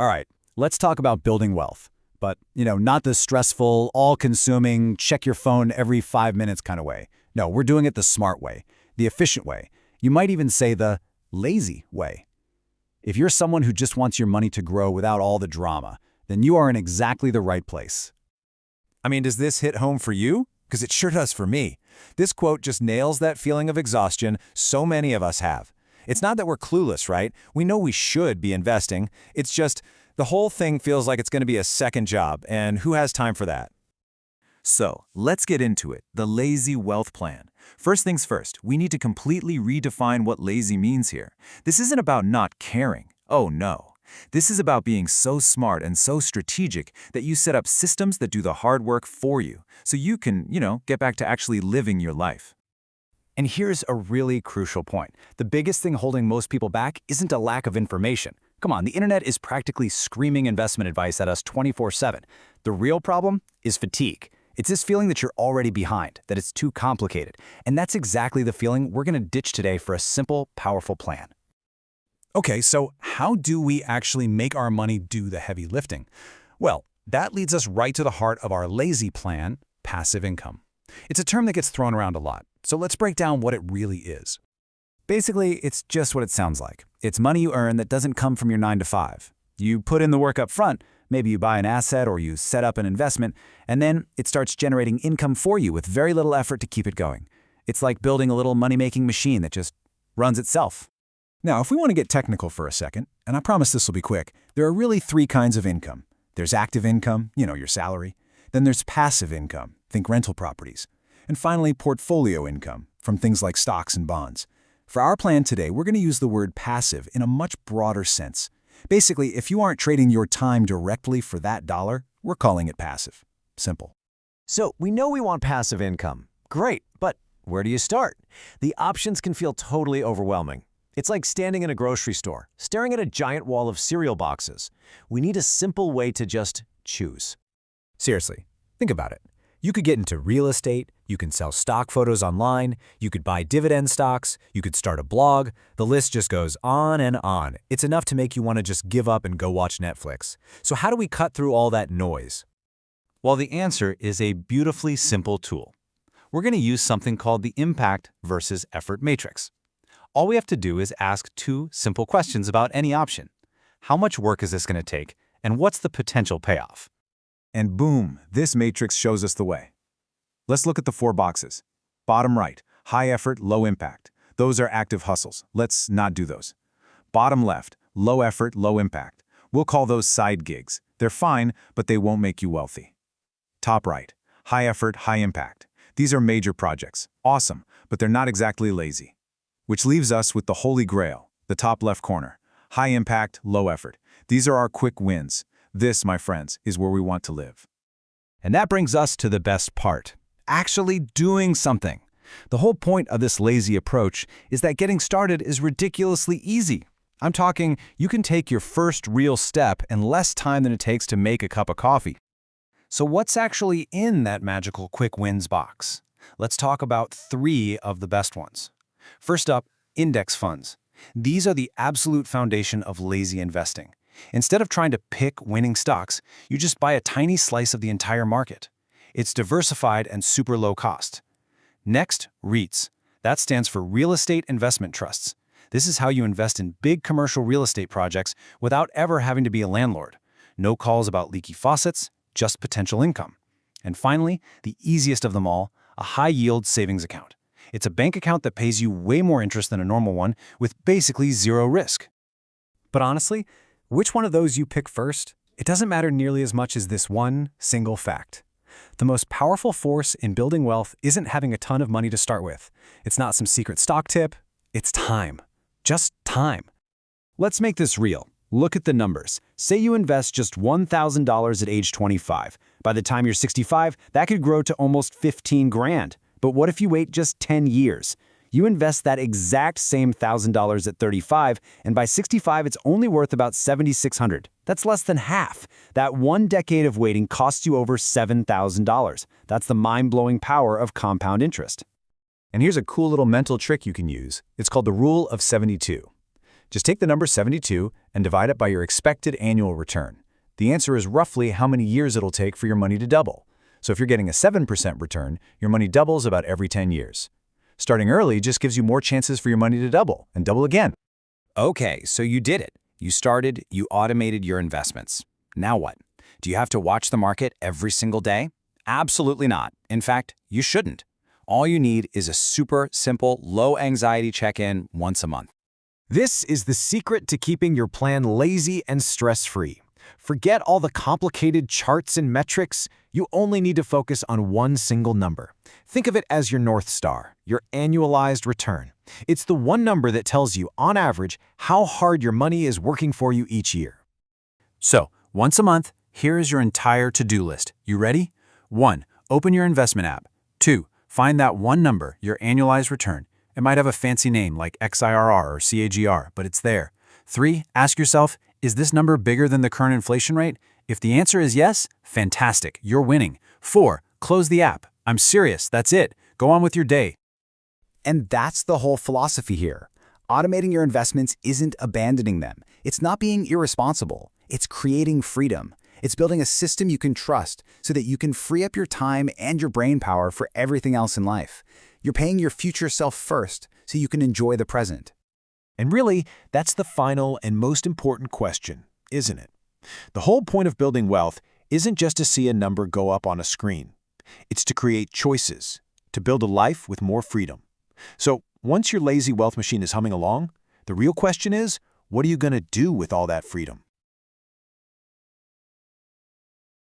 All right, let's talk about building wealth. But, not the stressful, all-consuming, check your phone every 5 minutes kind of way. No, we're doing it the smart way, the efficient way. You might even say the lazy way. If you're someone who just wants your money to grow without all the drama, then you are in exactly the right place. I mean, does this hit home for you? Because it sure does for me. This quote just nails that feeling of exhaustion so many of us have. It's not that we're clueless, right? We know we should be investing. It's just the whole thing feels like it's going to be a second job, and who has time for that? So, let's get into it, the lazy wealth plan. First things first, we need to completely redefine what lazy means here. This isn't about not caring. Oh no. This is about being so smart and so strategic that you set up systems that do the hard work for you, so you can, get back to actually living your life. And here's a really crucial point. The biggest thing holding most people back isn't a lack of information. Come on, the internet is practically screaming investment advice at us 24/7. The real problem is fatigue. It's this feeling that you're already behind, that it's too complicated. And that's exactly the feeling we're going to ditch today for a simple, powerful plan. Okay, so how do we actually make our money do the heavy lifting? Well, that leads us right to the heart of our lazy plan, passive income. It's a term that gets thrown around a lot, so let's break down what it really is. Basically, it's just what it sounds like. It's money you earn that doesn't come from your 9 to 5. You put in the work up front, maybe you buy an asset or you set up an investment, and then it starts generating income for you with very little effort to keep it going. It's like building a little money-making machine that just runs itself. Now, if we want to get technical for a second, and I promise this will be quick, there are really 3 kinds of income. There's active income, your salary. Then there's passive income, think rental properties. And finally, portfolio income, from things like stocks and bonds. For our plan today, we're going to use the word passive in a much broader sense. Basically, if you aren't trading your time directly for that dollar, we're calling it passive. Simple. So we know we want passive income. Great, but where do you start? The options can feel totally overwhelming. It's like standing in a grocery store, staring at a giant wall of cereal boxes. We need a simple way to just choose. Seriously, think about it. You could get into real estate, you can sell stock photos online, you could buy dividend stocks, you could start a blog. The list just goes on and on. It's enough to make you want to just give up and go watch Netflix. So how do we cut through all that noise? Well, the answer is a beautifully simple tool. We're going to use something called the impact versus effort matrix. All we have to do is ask 2 simple questions about any option. How much work is this going to take, and what's the potential payoff? And boom, this matrix shows us the way. Let's look at the 4 boxes. Bottom right, high effort, low impact. Those are active hustles. Let's not do those. Bottom left, low effort, low impact. We'll call those side gigs. They're fine, but they won't make you wealthy. Top right, high effort, high impact. These are major projects. Awesome, but they're not exactly lazy. Which leaves us with the holy grail, the top left corner. High impact, low effort. These are our quick wins. This, my friends, is where we want to live. And that brings us to the best part, actually doing something. The whole point of this lazy approach is that getting started is ridiculously easy. I'm talking you can take your first real step in less time than it takes to make a cup of coffee. So what's actually in that magical quick wins box? Let's talk about 3 of the best ones. First up, index funds. These are the absolute foundation of lazy investing. Instead of trying to pick winning stocks, you just buy a tiny slice of the entire market. It's diversified and super low cost. Next, REITs. That stands for Real Estate Investment Trusts. This is how you invest in big commercial real estate projects without ever having to be a landlord. No calls about leaky faucets, just potential income. And finally, the easiest of them all, a high-yield savings account. It's a bank account that pays you way more interest than a normal one with basically 0 risk. But honestly, which one of those you pick first, it doesn't matter nearly as much as this one single fact. The most powerful force in building wealth isn't having a ton of money to start with. It's not some secret stock tip. It's time. Just time. Let's make this real. Look at the numbers. Say you invest just $1,000 at age 25. By the time you're 65, that could grow to almost 15 grand. But what if you wait just 10 years? You invest that exact same $1,000 at 35, and by 65, it's only worth about $7,600. That's less than half. That 1 decade of waiting costs you over $7,000. That's the mind-blowing power of compound interest. And here's a cool little mental trick you can use. It's called the Rule of 72. Just take the number 72 and divide it by your expected annual return. The answer is roughly how many years it'll take for your money to double. So if you're getting a 7% return, your money doubles about every 10 years. Starting early just gives you more chances for your money to double and double again. Okay, so you did it. You started, you automated your investments. Now what? Do you have to watch the market every single day? Absolutely not. In fact, you shouldn't. All you need is a super simple, low-anxiety check-in once a month. This is the secret to keeping your plan lazy and stress-free. Forget all the complicated charts and metrics. You only need to focus on one single number. Think of it as your North Star, your annualized return. It's the one number that tells you, on average, how hard your money is working for you each year. So, once a month, here is your entire to-do list. You ready? 1. Open your investment app. 2. Find that one number, your annualized return. It might have a fancy name like XIRR or CAGR, but it's there. 3. Ask yourself, is this number bigger than the current inflation rate? If the answer is yes, fantastic, you're winning. 4. Close the app. I'm serious, that's it. Go on with your day. And that's the whole philosophy here. Automating your investments isn't abandoning them. It's not being irresponsible. It's creating freedom. It's building a system you can trust so that you can free up your time and your brain power for everything else in life. You're paying your future self first so you can enjoy the present. And really, that's the final and most important question, isn't it? The whole point of building wealth isn't just to see a number go up on a screen. It's to create choices, to build a life with more freedom. So once your lazy wealth machine is humming along, the real question is, what are you going to do with all that freedom?